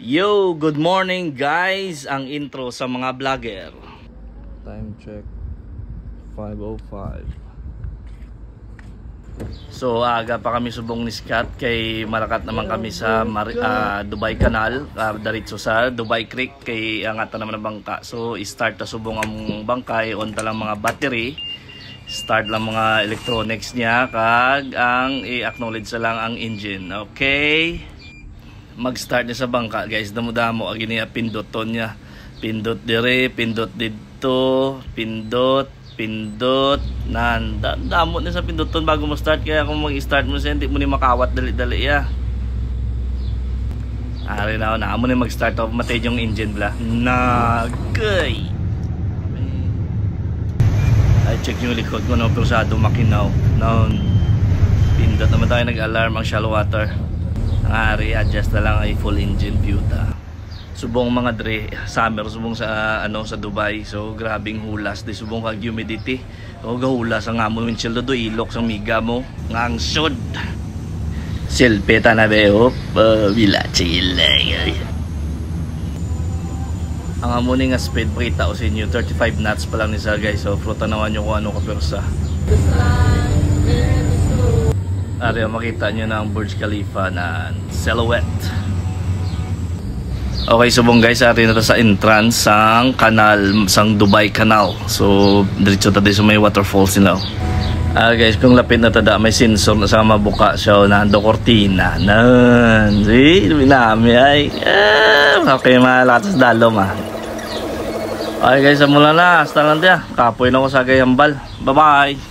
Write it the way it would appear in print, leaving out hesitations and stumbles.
Yo, good morning guys. Ang intro sa mga vlogger. Time check 5:05. So aga pa kami subong ni Scott kay marakat naman kami sa Dubai Canal, diretso sa Dubai Creek kay angatan naman ang bangka. So start ta subong ang bangkay on ta lang mga battery. Start lang mga electronics niya kag ang i-acknowledge lang ang engine. Okay? Mag-start niya sa bangka, guys. Damo-damo ag niya pinduton niya. Pindot dire, pindot dito, pindot nan. Damo niya sa pinduton bago mo start kaya kung mag-start mo siya hindi mo ni makawat dali-dali ya. Ari na mo ni mag-start off matay yung engine bla. Nagay. I check yung likod ko no persado makinaw. Noon pindot naman tayo nag-alarm ang shallow water. Ang ari adjust na lang ay full engine view ta. Subong mga dre summer subong sa sa Dubai. So grabing hulas di subong kag humidity. O gahulas ang amo min chill do ilok sang miga mo ngang sud. Silpeta na beo bila chill. Ang amo ni nga speed pakita ko sa inyo 35 knots pa lang ni sa guys. So fruta naman nyo kung ano ka persa. Ari makita nyo na ang Burj Khalifa na silhouette. Okay subong guys, ari na sa entrance sang kanal, sang Dubai Canal. So diretso ta sa may waterfalls nila. Guys, kung lapit na tada may sensor na sa mabuka siya na ando cortina. Nan, see, binami ay. Okay malakas dalom ah. Okay guys, mula na. Hasta lang dia. Kapoy na ko sa Gayambal. Bye-bye.